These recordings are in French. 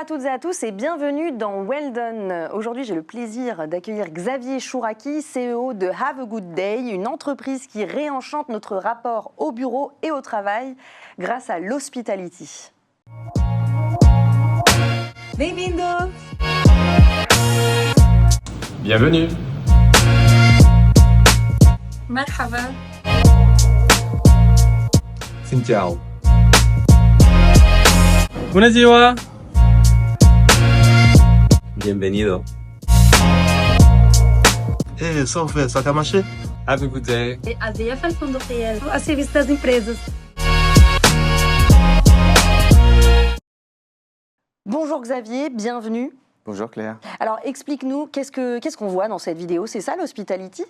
à toutes et à tous et bienvenue dans Well Done. Aujourd'hui, j'ai le plaisir d'accueillir Xavier Chouraki, CEO de Have a Good Day, une entreprise qui réenchante notre rapport au bureau et au travail grâce à l'hospitality. Bem-vindo! Bienvenue! Marhaba! Ciao. Bună ziua! Bienvenido. Sophie, ça t'a marché? Have a good day. A ضيافة الفندقية a serviço das empresas. Bonjour Xavier, bienvenue. Bonjour Claire. Alors explique-nous, qu'est-ce qu'on voit dans cette vidéo? C'est ça l'hospitality?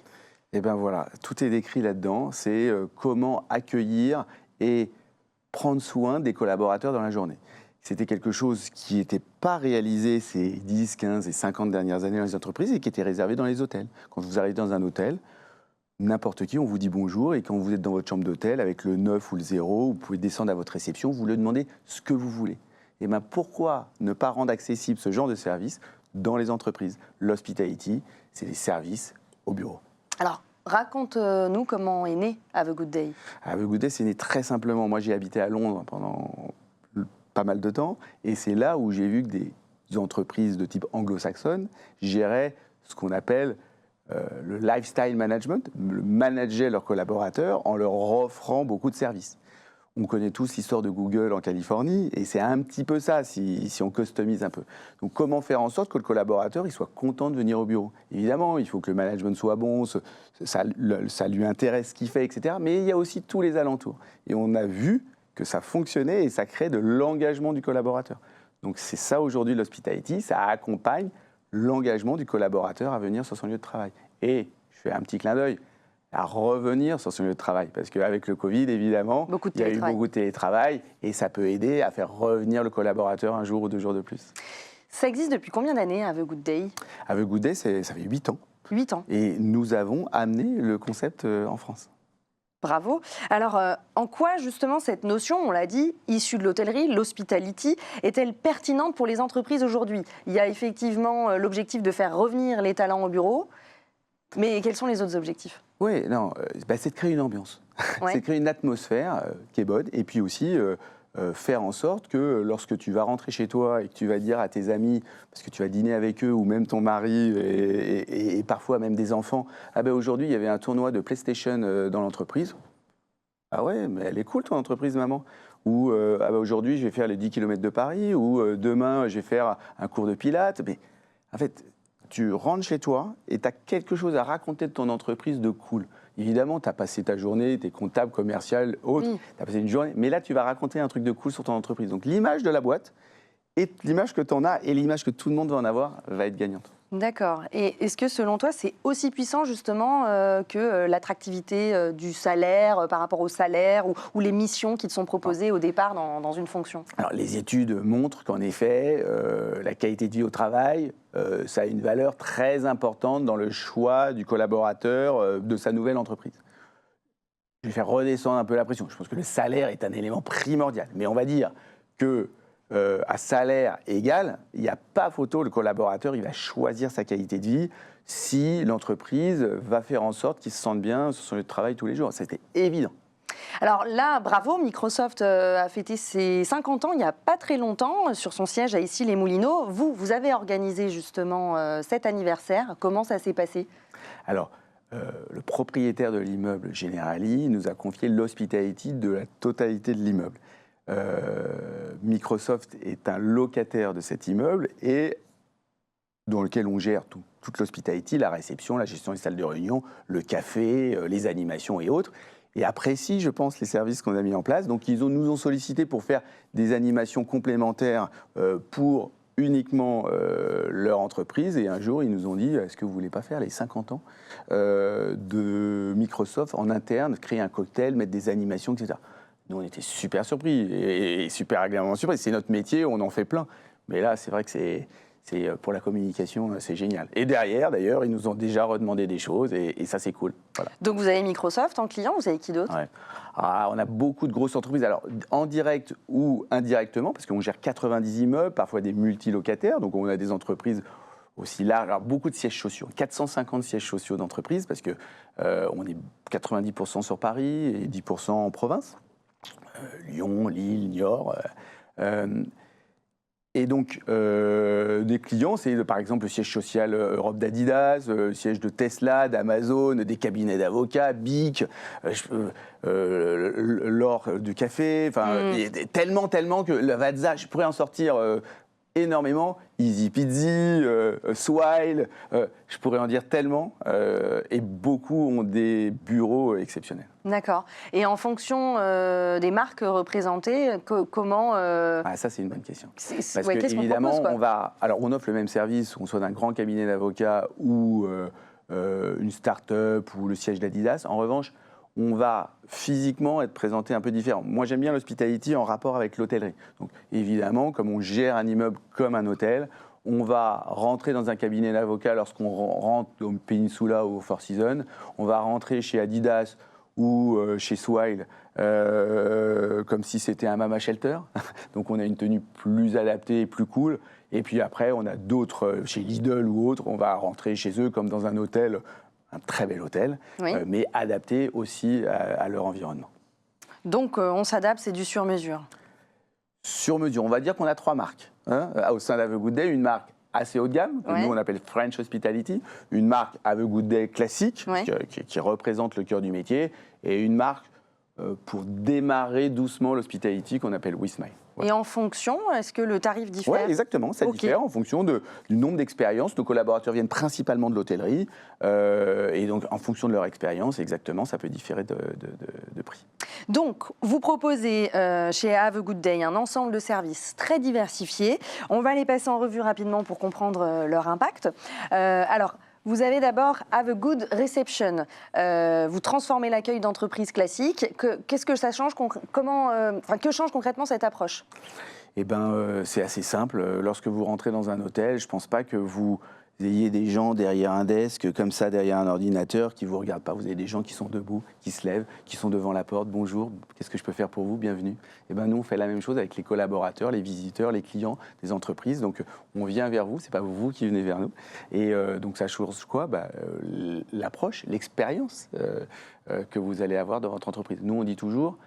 Eh bien voilà, tout est décrit là-dedans. C'est comment accueillir et prendre soin des collaborateurs dans la journée. C'était quelque chose qui n'était pas réalisé ces 10, 15 et 50 dernières années dans les entreprises et qui était réservé dans les hôtels. Quand vous arrivez dans un hôtel, n'importe qui, on vous dit bonjour et quand vous êtes dans votre chambre d'hôtel avec le 9 ou le 0, vous pouvez descendre à votre réception, vous lui demandez ce que vous voulez. Et bien pourquoi ne pas rendre accessible ce genre de service dans les entreprises? L'hospitality, c'est les services au bureau. Alors, raconte-nous comment est né Have a Good Day. Have a Good Day, c'est né très simplement. Moi, j'ai habité à Londres pendant pas mal de temps, et c'est là où j'ai vu que des entreprises de type anglo-saxonne géraient ce qu'on appelle le lifestyle management, manager leurs collaborateurs en leur offrant beaucoup de services. On connaît tous l'histoire de Google en Californie, et c'est un petit peu ça, si on customise un peu. Donc comment faire en sorte que le collaborateur il soit content de venir au bureau? Évidemment, il faut que le management soit bon, ça lui intéresse ce qu'il fait, etc. Mais il y a aussi tous les alentours. Et on a vu que ça fonctionnait et ça crée de l'engagement du collaborateur. Donc c'est ça aujourd'hui l'hospitality, ça accompagne l'engagement du collaborateur à venir sur son lieu de travail. Et je fais un petit clin d'œil à revenir sur son lieu de travail, parce qu'avec le Covid, évidemment, il y a eu beaucoup de télétravail et ça peut aider à faire revenir le collaborateur un jour ou 2 jours de plus. Ça existe depuis combien d'années, Have a Good Day? Have a Good Day, ça fait 8 ans. 8 ans. Et nous avons amené le concept en France. Bravo. Alors, en quoi, justement, cette notion, on l'a dit, issue de l'hôtellerie, l'hospitality, est-elle pertinente pour les entreprises aujourd'hui? Il y a effectivement l'objectif de faire revenir les talents au bureau, mais quels sont les autres objectifs? Oui, non, c'est de créer une ambiance, Ouais. c'est de créer une atmosphère qui est bonne, et puis aussi faire en sorte que lorsque tu vas rentrer chez toi et que tu vas dire à tes amis, parce que tu vas dîner avec eux, ou même ton mari, et parfois même des enfants, « Ah ben aujourd'hui, il y avait un tournoi de PlayStation dans l'entreprise. » Ah ouais, mais elle est cool ton entreprise, maman. Ou ah ben aujourd'hui, je vais faire les 10 km de Paris, ou demain, je vais faire un cours de pilates. Mais en fait, tu rentres chez toi et tu as quelque chose à raconter de ton entreprise de cool. Évidemment, tu as passé ta journée, tu es comptable, commercial, autre, Oui. tu as passé une journée, mais là, tu vas raconter un truc de cool sur ton entreprise. Donc l'image de la boîte, et l'image que tu en as, et l'image que tout le monde va en avoir, va être gagnante. D'accord. Et est-ce que, selon toi, c'est aussi puissant, justement, que l'attractivité du salaire par rapport au salaire ou les missions qui te sont proposées au départ dans une fonction? Alors, les études montrent qu'en effet, la qualité de vie au travail, ça a une valeur très importante dans le choix du collaborateur de sa nouvelle entreprise. Je vais faire redescendre un peu la pression. Je pense que le salaire est un élément primordial. Mais on va dire que à salaire égal, il n'y a pas photo, le collaborateur, il va choisir sa qualité de vie si l'entreprise va faire en sorte qu'il se sente bien sur son lieu de travail tous les jours. C'était évident. Alors là, bravo, Microsoft a fêté ses 50 ans il n'y a pas très longtemps sur son siège à Issy-les-Moulineaux. Vous avez organisé justement cet anniversaire. Comment ça s'est passé? Alors, le propriétaire de l'immeuble Generali nous a confié l'hospitality de la totalité de l'immeuble. Microsoft est un locataire de cet immeuble et dans lequel on gère toute l'hospitality, la réception, la gestion des salles de réunion, le café, les animations et autres. Et apprécient, je pense, les services qu'on a mis en place. Donc, nous ont sollicité pour faire des animations complémentaires pour uniquement leur entreprise. Et un jour, ils nous ont dit, est-ce que vous ne voulez pas faire les 50 ans de Microsoft en interne, créer un cocktail, mettre des animations, etc. Nous, on était super surpris et super agréablement surpris. C'est notre métier, on en fait plein. Mais là, c'est vrai que pour la communication, c'est génial. Et derrière, d'ailleurs, ils nous ont déjà redemandé des choses et ça, c'est cool. Voilà. Donc vous avez Microsoft en client, vous avez qui d'autre? Ouais. On a beaucoup de grosses entreprises, alors en direct ou indirectement, parce qu'on gère 90 immeubles, parfois des multilocataires, donc on a des entreprises aussi larges, alors beaucoup de sièges sociaux, 450 sièges sociaux d'entreprises, parce que on est 90% sur Paris et 10% en province, Lyon, Lille, Niort. Et donc, des clients, c'est par exemple le siège social Europe d'Adidas, le siège de Tesla, d'Amazon, des cabinets d'avocats, BIC, l'or du café, enfin, tellement que la Vazza, je pourrais en sortir énormément, Easy Pizzy, Swile, je pourrais en dire tellement, et beaucoup ont des bureaux exceptionnels. D'accord. Et en fonction des marques représentées, comment... Ça, c'est une bonne question. Parce ouais, que, qu'est-ce qu'on évidemment, propose, on offre le même service, qu'on soit d'un grand cabinet d'avocats ou une start-up ou le siège d'Adidas. En revanche, on va physiquement être présenté un peu différent. Moi, j'aime bien l'hospitality en rapport avec l'hôtellerie. Donc, évidemment, comme on gère un immeuble comme un hôtel, on va rentrer dans un cabinet d'avocats lorsqu'on rentre au Peninsula ou au Four Seasons. On va rentrer chez Adidas ou chez Swile, comme si c'était un Mama Shelter. Donc, on a une tenue plus adaptée et plus cool. Et puis après, on a d'autres, chez Lidl ou autres, on va rentrer chez eux comme dans un hôtel, un très bel hôtel, oui. Mais adapté aussi à leur environnement. Donc, on s'adapte, c'est du sur-mesure. Sur mesure. On va dire qu'on a 3 marques au sein d'Have a Good Day. Une marque assez haut de gamme, que ouais. nous on appelle French Hospitality. Une marque Have a Good Day classique, ouais. qui représente le cœur du métier. Et une marque pour démarrer doucement l'hospitality qu'on appelle WeSmile. Voilà. Et en fonction, est-ce que le tarif diffère? Oui, exactement, ça diffère en fonction du nombre d'expériences. Nos collaborateurs viennent principalement de l'hôtellerie, et donc en fonction de leur expérience, exactement, ça peut différer de prix. Donc, vous proposez chez Have a Good Day un ensemble de services très diversifiés. On va les passer en revue rapidement pour comprendre leur impact. Alors, vous avez d'abord Have a Good Reception. Vous transformez l'accueil d'entreprises classiques. Qu'est-ce que ça change que change concrètement cette approche? Eh ben, c'est assez simple. Lorsque vous rentrez dans un hôtel, je ne pense pas que vous ayez des gens derrière un desk, comme ça, derrière un ordinateur, qui ne vous regardent pas. Vous avez des gens qui sont debout, qui se lèvent, qui sont devant la porte. Bonjour, qu'est-ce que je peux faire pour vous? Bienvenue. Eh ben, nous, on fait la même chose avec les collaborateurs, les visiteurs, les clients des entreprises. Donc, on vient vers vous, ce n'est pas vous qui venez vers nous. Et donc, ça change quoi? L'approche, l'expérience que vous allez avoir dans votre entreprise. Nous, on dit toujours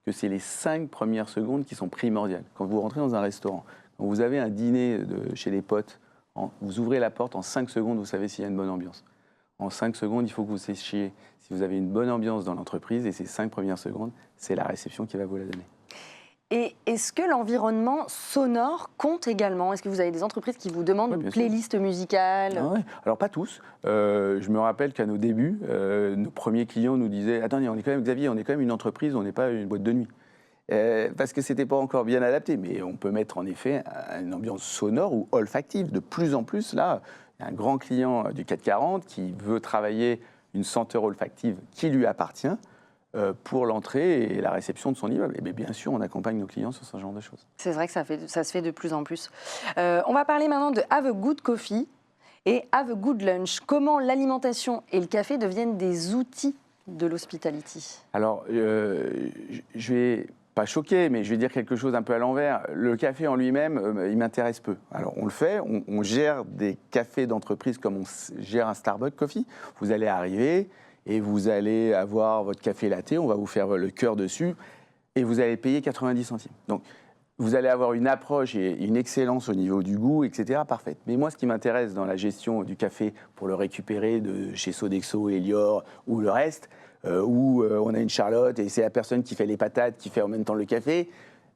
que c'est les 5 premières secondes qui sont primordiales. Quand vous rentrez dans un restaurant, quand vous avez un dîner chez les potes, vous ouvrez la porte, en 5 secondes, vous savez s'il y a une bonne ambiance. En 5 secondes, il faut que vous sachiez si vous avez une bonne ambiance dans l'entreprise, et ces 5 premières secondes, c'est la réception qui va vous la donner. Et est-ce que l'environnement sonore compte également? Est-ce que vous avez des entreprises qui vous demandent une playlist musicale? Ouais. Alors, pas tous. Je me rappelle qu'à nos débuts, nos premiers clients nous disaient « Attendez, Xavier, on est quand même une entreprise, on n'est pas une boîte de nuit. » Parce que ce n'était pas encore bien adapté. Mais on peut mettre en effet une ambiance sonore ou olfactive. De plus en plus, là, il y a un grand client du CAC 40 qui veut travailler une senteur olfactive qui lui appartient pour l'entrée et la réception de son immeuble. Et bien sûr, on accompagne nos clients sur ce genre de choses. C'est vrai que ça se fait de plus en plus. On va parler maintenant de Have a Good Coffee et Have a Good Lunch. Comment l'alimentation et le café deviennent des outils de l'hospitality? Alors, je vais pas choqué, mais je vais dire quelque chose un peu à l'envers. Le café en lui-même, il m'intéresse peu. Alors, on le fait, on gère des cafés d'entreprise comme on gère un Starbucks Coffee. Vous allez arriver et vous allez avoir votre café latte, on va vous faire le cœur dessus, et vous allez payer 90 centimes. Donc, vous allez avoir une approche et une excellence au niveau du goût, etc., parfaite. Mais moi, ce qui m'intéresse dans la gestion du café, pour le récupérer de chez Sodexo, Elior ou le reste, où on a une Charlotte et c'est la personne qui fait les patates, qui fait en même temps le café,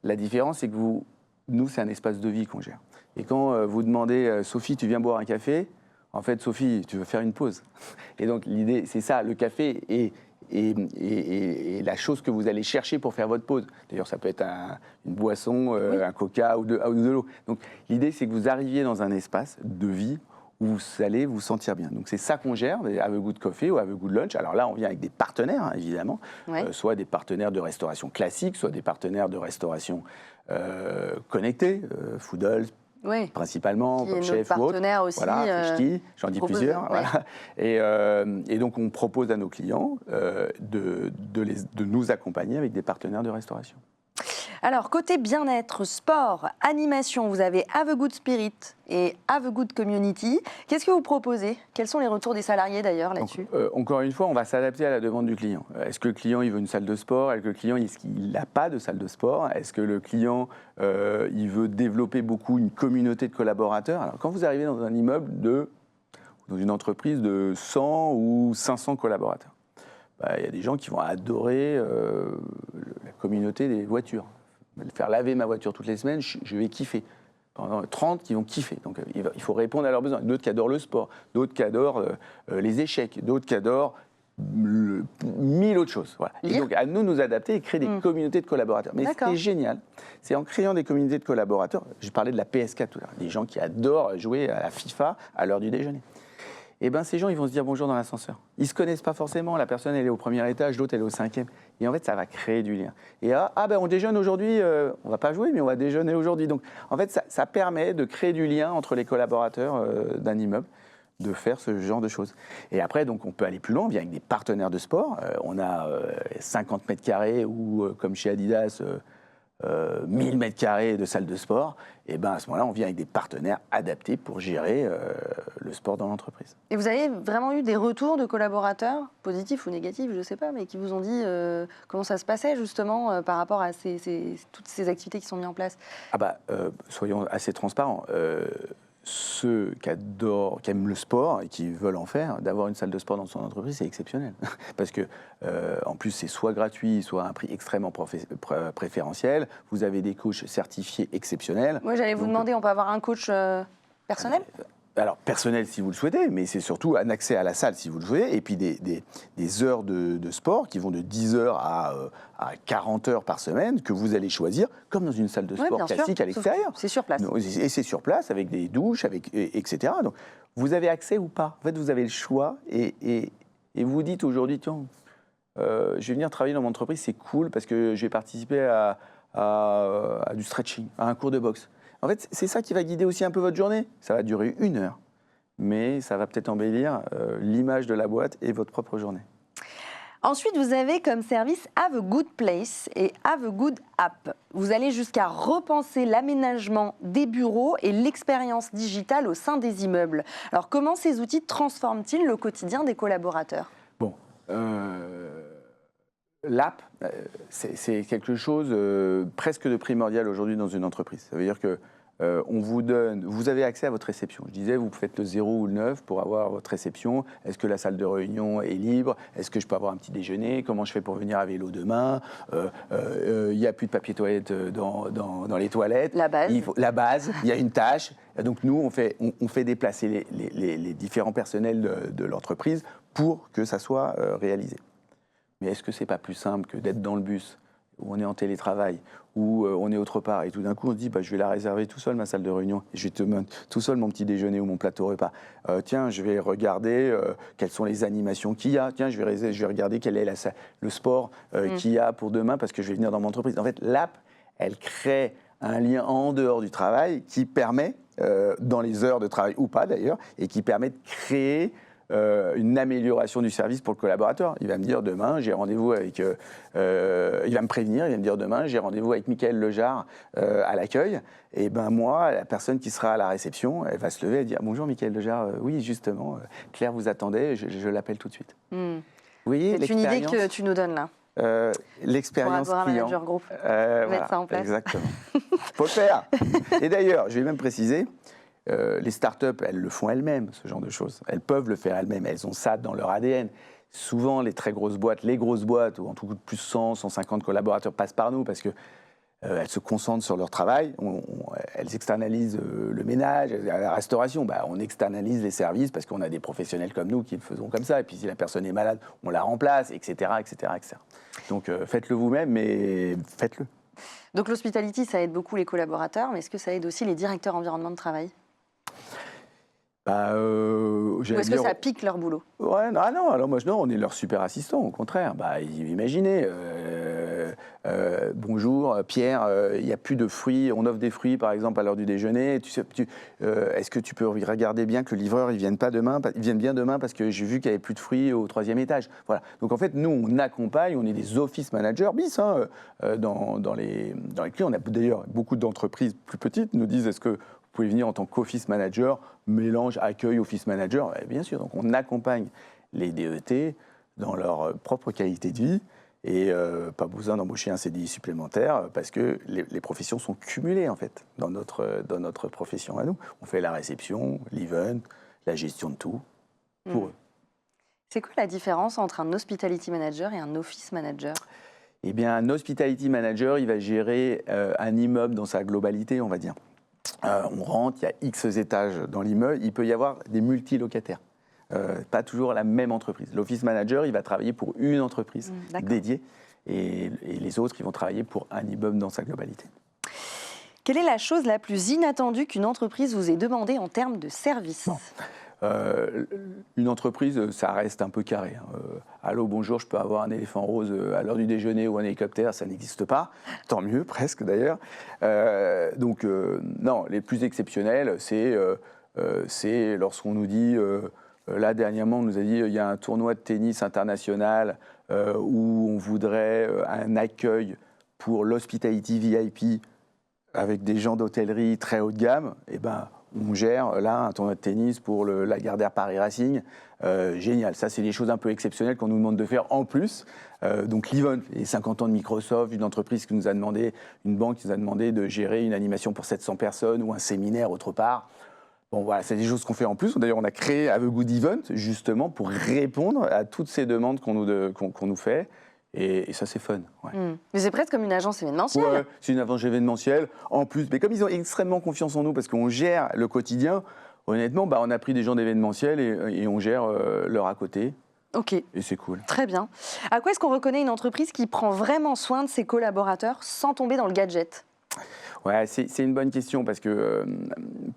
la différence, c'est que nous, c'est un espace de vie qu'on gère. Et quand vous demandez, Sophie, tu viens boire un café? En fait, Sophie, tu veux faire une pause. Et donc, l'idée, c'est ça, le café est la chose que vous allez chercher pour faire votre pause. D'ailleurs, ça peut être une boisson, un coca ou de l'eau. Donc, l'idée, c'est que vous arriviez dans un espace de vie où vous allez vous sentir bien. Donc, c'est ça qu'on gère, Have a Good Coffee ou Have a Good Lunch. Alors là, on vient avec des partenaires, hein, évidemment, soit des partenaires de restauration classique, soit des partenaires de restauration connectée, Foodle, Oui. principalement, Qui est comme notre chef ou autre. partenaire aussi. Voilà, Frischti, j'en dis propose- plusieurs. ouais. Voilà. Et donc, on propose à nos clients de nous accompagner avec des partenaires de restauration. Alors, côté bien-être, sport, animation, vous avez Have a Good Spirit et Have a Good Community. Qu'est-ce que vous proposez? Quels sont les retours des salariés d'ailleurs là-dessus? Donc, encore une fois, on va s'adapter à la demande du client. Est-ce que le client il veut une salle de sport? Est-ce que le client il n'a pas de salle de sport? Est-ce que le client il veut développer beaucoup une communauté de collaborateurs? Alors, quand vous arrivez dans un immeuble dans une entreprise de 100 ou 500 collaborateurs, il y a des gens qui vont adorer la communauté des voitures. Faire laver ma voiture toutes les semaines, je vais kiffer. Pendant 30 qui vont kiffer. Donc il faut répondre à leurs besoins. D'autres qui adorent le sport, d'autres qui adorent les échecs, d'autres qui adorent mille autres choses. Voilà. Et donc à nous adapter et créer des communautés de collaborateurs. Mais ce qui est génial, c'est en créant des communautés de collaborateurs, je parlais de la PS4 tout à l'heure, des gens qui adorent jouer à la FIFA à l'heure du déjeuner. Et bien ces gens, ils vont se dire bonjour dans l'ascenseur. Ils ne se connaissent pas forcément. La personne, elle est au premier étage, l'autre, elle est au 5e. Et en fait, ça va créer du lien. Et on déjeune aujourd'hui, on ne va pas jouer, mais on va déjeuner aujourd'hui. Donc, en fait, ça permet de créer du lien entre les collaborateurs d'un immeuble, de faire ce genre de choses. Et après, donc, on peut aller plus loin, on vient avec des partenaires de sport. On a 50 mètres carrés ou, comme chez Adidas, 1000 mètres carrés de salle de sport, et ben à ce moment-là, on vient avec des partenaires adaptés pour gérer le sport dans l'entreprise. Et vous avez vraiment eu des retours de collaborateurs, positifs ou négatifs, je ne sais pas, mais qui vous ont dit comment ça se passait justement par rapport à toutes ces activités qui sont mises en place? Soyons assez transparents. Ceux qui aiment le sport et qui veulent en faire, d'avoir une salle de sport dans son entreprise, c'est exceptionnel. Parce que, en plus, c'est soit gratuit, soit à un prix extrêmement préférentiel. Vous avez des coachs certifiés exceptionnels. Moi, j'allais vous demander, on peut avoir un coach personnel? Alors, personnel si vous le souhaitez, mais c'est surtout un accès à la salle si vous le souhaitez, et puis des heures de sport qui vont de 10 heures à 40 heures par semaine que vous allez choisir, comme dans une salle de sport classique à l'extérieur. C'est sur place. Et c'est sur place, avec des douches, etc. Donc, vous avez accès ou pas. En fait, vous avez le choix, et vous dites aujourd'hui, tiens, je vais venir travailler dans mon entreprise, c'est cool, parce que je vais participer à du stretching, à un cours de boxe. En fait, c'est ça qui va guider aussi un peu votre journée. Ça va durer 1 heure, mais ça va peut-être embellir l'image de la boîte et votre propre journée. Ensuite, vous avez comme service Have a Good Place et Have a Good App. Vous allez jusqu'à repenser l'aménagement des bureaux et l'expérience digitale au sein des immeubles. Alors, comment ces outils transforment-ils le quotidien des collaborateurs? Bon, l'app, c'est quelque chose presque de primordial aujourd'hui dans une entreprise. Ça veut dire que vous avez accès à votre réception. Je disais, vous faites le 0 ou le 9 pour avoir votre réception. Est-ce que la salle de réunion est libre? Est-ce que je peux avoir un petit déjeuner? Comment je fais pour venir à vélo demain? Il n'y a plus de papier toilette dans les toilettes. La base. La base, il y a une tâche. Donc nous, on fait déplacer les différents personnels de l'entreprise pour que ça soit réalisé. Mais est-ce que c'est pas plus simple que d'être dans le bus, où on est en télétravail, où on est autre part, et tout d'un coup on se dit je vais la réserver tout seul, ma salle de réunion, et je vais te mettre tout seul mon petit déjeuner ou mon plateau repas. Tiens, je vais regarder quelles sont les animations qu'il y a. Tiens, je vais regarder quel est le sport qu'il y a pour demain, parce que je vais venir dans mon entreprise. En fait, l'app, elle crée un lien en dehors du travail qui permet, dans les heures de travail ou pas d'ailleurs, et qui permet de créer une amélioration du service pour le collaborateur. Il va me dire demain, j'ai rendez-vous avec... il va me prévenir, il va me dire demain, j'ai rendez-vous avec Mickaël Lejar à l'accueil. Et ben moi, la personne qui sera à la réception, elle va se lever et dire bonjour Mickaël Lejar, oui justement, Claire vous attendait, je l'appelle tout de suite. Vous voyez, c'est une idée que tu nous donnes là. L'expérience pour client. Manager Group. Voilà, ça en place. Exactement. Faut le faire. Et d'ailleurs, je vais même préciser, les startups, elles le font elles-mêmes, ce genre de choses. Elles peuvent le faire elles-mêmes. Elles ont ça dans leur ADN. Souvent, les très grosses boîtes, ou en tout cas plus de 100, 150 collaborateurs passent par nous parce que elles se concentrent sur leur travail. Elles externalisent le ménage, la restauration. On externalise les services parce qu'on a des professionnels comme nous qui le faisons comme ça. Et puis si la personne est malade, on la remplace, etc., etc., etc. Donc faites-le vous-même, mais faites-le. Donc l'hospitality, ça aide beaucoup les collaborateurs, mais est-ce que ça aide aussi les directeurs environnement de travail? Ou est-ce que ça pique leur boulot? Ouais, non, alors moi, non, on est leur super assistant, au contraire. Imaginez, Bonjour Pierre, il n'y a plus de fruits, on offre des fruits par exemple à l'heure du déjeuner. Est-ce que tu peux regarder bien que le livreur il vienne bien demain parce que j'ai vu qu'il n'y avait plus de fruits au 3e étage. Voilà. Donc en fait, nous on accompagne, on est des office managers bis dans les clients. On a d'ailleurs beaucoup d'entreprises plus petites nous disent est-ce que vous pouvez venir en tant qu'office manager, mélange accueil office manager. Bien sûr, donc on accompagne les DET dans leur propre qualité de vie. Et pas besoin d'embaucher un CDI supplémentaire parce que les professions sont cumulées en fait dans notre profession à nous. On fait la réception, l'event, la gestion de tout pour eux. C'est quoi la différence entre un hospitality manager et un office manager ? Eh bien, un hospitality manager, il va gérer un immeuble dans sa globalité, on va dire. On rentre, il y a X étages dans l'immeuble, il peut y avoir des multilocataires. Pas toujours la même entreprise. L'office manager, il va travailler pour une entreprise dédiée et les autres, ils vont travailler pour un immeuble dans sa globalité. Quelle est la chose la plus inattendue qu'une entreprise vous ait demandé en termes de service ? Une entreprise, ça reste un peu carré. Allô, bonjour, je peux avoir un éléphant rose à l'heure du déjeuner ou un hélicoptère, ça n'existe pas. Tant mieux, presque d'ailleurs. Non, les plus exceptionnels, c'est lorsqu'on nous dit... Là, dernièrement, on nous a dit qu'il y a un tournoi de tennis international où on voudrait un accueil pour l'hospitality VIP avec des gens d'hôtellerie très haut de gamme. Et ben, on gère là un tournoi de tennis pour la Lagardère Paris Racing. Génial. Ça, c'est des choses un peu exceptionnelles qu'on nous demande de faire en plus. Donc, l'event, les 50 ans de Microsoft, une entreprise qui nous a demandé, une banque qui nous a demandé de gérer une animation pour 700 personnes ou un séminaire autre part. Bon, voilà, c'est des choses qu'on fait en plus. D'ailleurs, on a créé Have a Good Event justement pour répondre à toutes ces demandes qu'on nous fait. Et ça, c'est fun. Ouais. Mais c'est presque comme une agence événementielle. Ouais, c'est une agence événementielle. En plus, mais comme ils ont extrêmement confiance en nous parce qu'on gère le quotidien, honnêtement, on a pris des gens d'événementiel et on gère leur à côté. Ok. Et c'est cool. Très bien. À quoi est-ce qu'on reconnaît une entreprise qui prend vraiment soin de ses collaborateurs sans tomber dans le gadget ? Ouais, c'est une bonne question parce que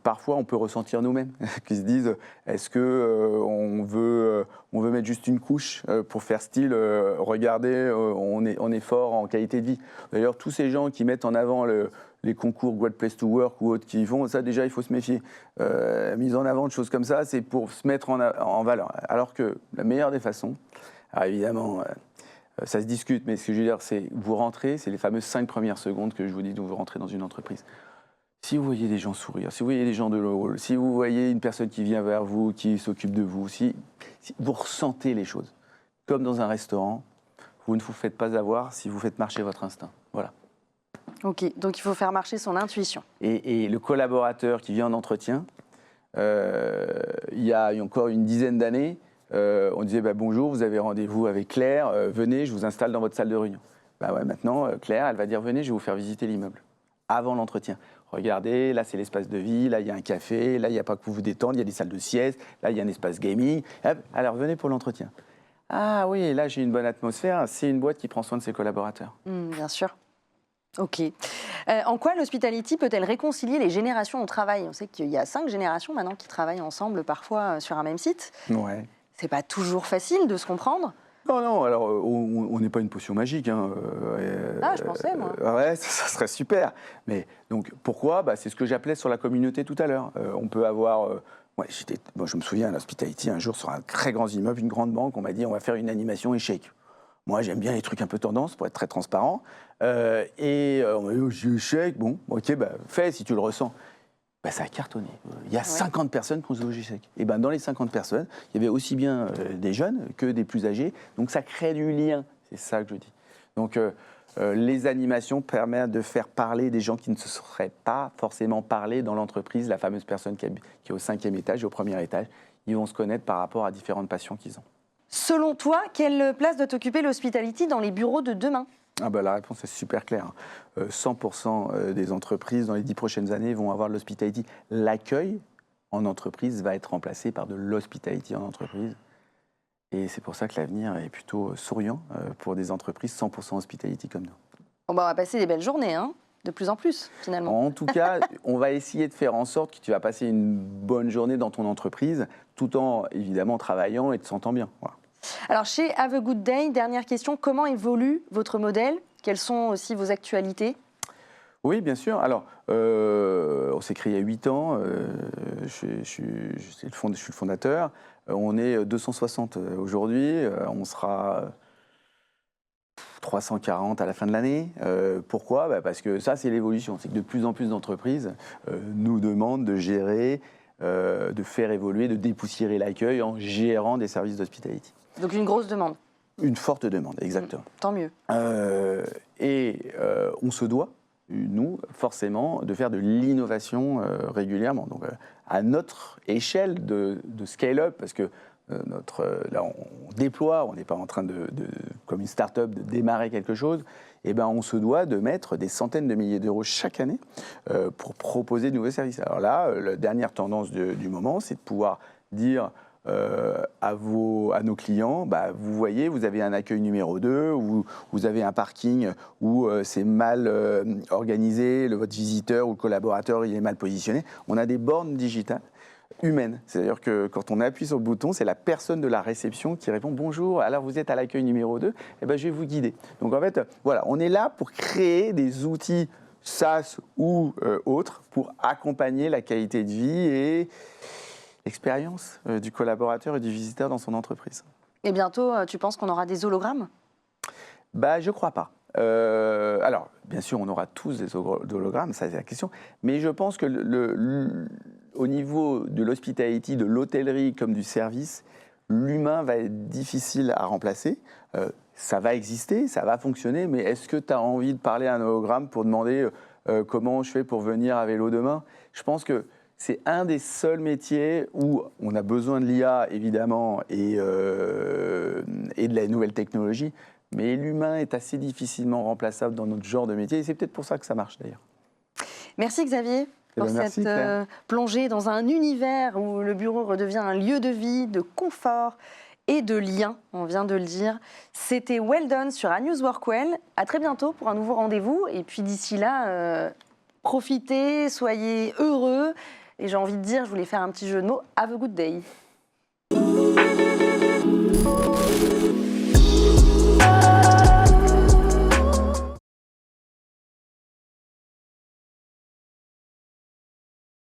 parfois on peut ressentir nous-mêmes qui se disent est-ce que on veut mettre juste une couche pour faire style regardez on est fort en qualité de vie. D'ailleurs tous ces gens qui mettent en avant les concours Great Place to Work ou autres qui font ça, déjà il faut se méfier. Mise en avant de choses comme ça, c'est pour se mettre en valeur. Alors que la meilleure des façons, alors évidemment. Ça se discute, mais ce que je veux dire, c'est vous rentrez, c'est les fameuses 5 premières secondes que je vous dis d'où vous rentrez dans une entreprise. Si vous voyez des gens sourire, si vous voyez des gens de l'eau, si vous voyez une personne qui vient vers vous, qui s'occupe de vous, si vous ressentez les choses, comme dans un restaurant, vous ne vous faites pas avoir si vous faites marcher votre instinct. Voilà. Ok, donc il faut faire marcher son intuition. Et le collaborateur qui vient en entretien, il y a encore une dizaine d'années, on disait bonjour, vous avez rendez-vous avec Claire, venez, je vous installe dans votre salle de réunion. Maintenant, Claire, elle va dire venez, je vais vous faire visiter l'immeuble. Avant l'entretien. Regardez, là c'est l'espace de vie, là il y a un café, là il n'y a pas que vous vous détendre, il y a des salles de sieste, là il y a un espace gaming. Hop, alors venez pour l'entretien. Ah oui, là j'ai une bonne atmosphère, c'est une boîte qui prend soin de ses collaborateurs. Bien sûr. Ok. En quoi l'hospitality peut-elle réconcilier les générations au travail ? On sait qu'il y a 5 générations maintenant qui travaillent ensemble parfois sur un même site. Ouais. C'est pas toujours facile de se comprendre. Non, alors on n'est pas une potion magique. Je pensais, moi. Ouais, ça serait super. Mais donc, pourquoi ? C'est ce que j'appelais sur la communauté tout à l'heure. On peut avoir... je me souviens à l'hospitality, un jour, sur un très grand immeuble, une grande banque, on m'a dit on va faire une animation échec. Moi, j'aime bien les trucs un peu tendance, pour être très transparent. On m'a dit échec, bon, ok, fais si tu le ressens. Ça a cartonné. Il y a 50 personnes qui ont joué au échec. Et dans les 50 personnes, il y avait aussi bien des jeunes que des plus âgés. Donc ça crée du lien. C'est ça que je dis. Donc les animations permettent de faire parler des gens qui ne se seraient pas forcément parlé dans l'entreprise. La fameuse personne qui est au 5e étage, au 1er étage, ils vont se connaître par rapport à différentes passions qu'ils ont. Selon toi, quelle place doit occuper l'hospitality dans les bureaux de demain ? La réponse est super claire. 100% des entreprises dans les 10 prochaines années vont avoir de l'hospitality. L'accueil en entreprise va être remplacé par de l'hospitality en entreprise. Et c'est pour ça que l'avenir est plutôt souriant pour des entreprises 100% hospitality comme nous. On va passer des belles journées, de plus en plus, finalement. En tout cas, on va essayer de faire en sorte que tu vas passer une bonne journée dans ton entreprise, tout en, évidemment, travaillant et te sentant bien. Voilà. Alors, chez Have a Good Day, dernière question, comment évolue votre modèle Quelles sont aussi vos actualités? Oui, bien sûr. Alors, on s'est créé il y a 8 ans. Je suis le fondateur. On est 260 aujourd'hui. On sera 340 à la fin de l'année. Pourquoi? Parce que ça, c'est l'évolution. C'est que de plus en plus d'entreprises nous demandent de gérer, de faire évoluer, de dépoussiérer l'accueil en gérant des services d'hospitality. Donc une grosse demande. Une forte demande, exactement. Tant mieux. On se doit, nous, forcément, de faire de l'innovation régulièrement. Donc, à notre échelle de scale-up, parce que là, on déploie, on n'est pas en train comme une start-up, de démarrer quelque chose, et ben, on se doit de mettre des centaines de milliers d'euros chaque année pour proposer de nouveaux services. Alors là, la dernière tendance du moment, c'est de pouvoir dire à nos clients, vous voyez, vous avez un accueil numéro 2, ou vous avez un parking où c'est mal organisé, votre visiteur ou le collaborateur il est mal positionné. On a des bornes digitales humaines. C'est-à-dire que quand on appuie sur le bouton, c'est la personne de la réception qui répond « Bonjour, alors vous êtes à l'accueil numéro 2, eh ben, je vais vous guider ». Donc en fait, voilà, on est là pour créer des outils SaaS ou autres pour accompagner la qualité de vie et l'expérience du collaborateur et du visiteur dans son entreprise. Et bientôt, tu penses qu'on aura des hologrammes? Je crois pas. Alors, bien sûr, on aura tous des hologrammes, ça c'est la question, mais je pense que au niveau de l'hospitality, de l'hôtellerie comme du service, l'humain va être difficile à remplacer. Ça va exister, ça va fonctionner, mais est-ce que tu as envie de parler à un hologramme pour demander comment je fais pour venir à vélo demain? Je pense que c'est un des seuls métiers où on a besoin de l'IA, évidemment, et de la nouvelle technologie, mais l'humain est assez difficilement remplaçable dans notre genre de métier, et c'est peut-être pour ça que ça marche, d'ailleurs. Merci Xavier pour merci, cette plongée dans un univers où le bureau redevient un lieu de vie, de confort et de lien, on vient de le dire. C'était Well Done sur A News Work Well. À très bientôt pour un nouveau rendez-vous, et puis d'ici là, profitez, soyez heureux. Et j'ai envie de dire, je voulais faire un petit jeu de mots, have a good day.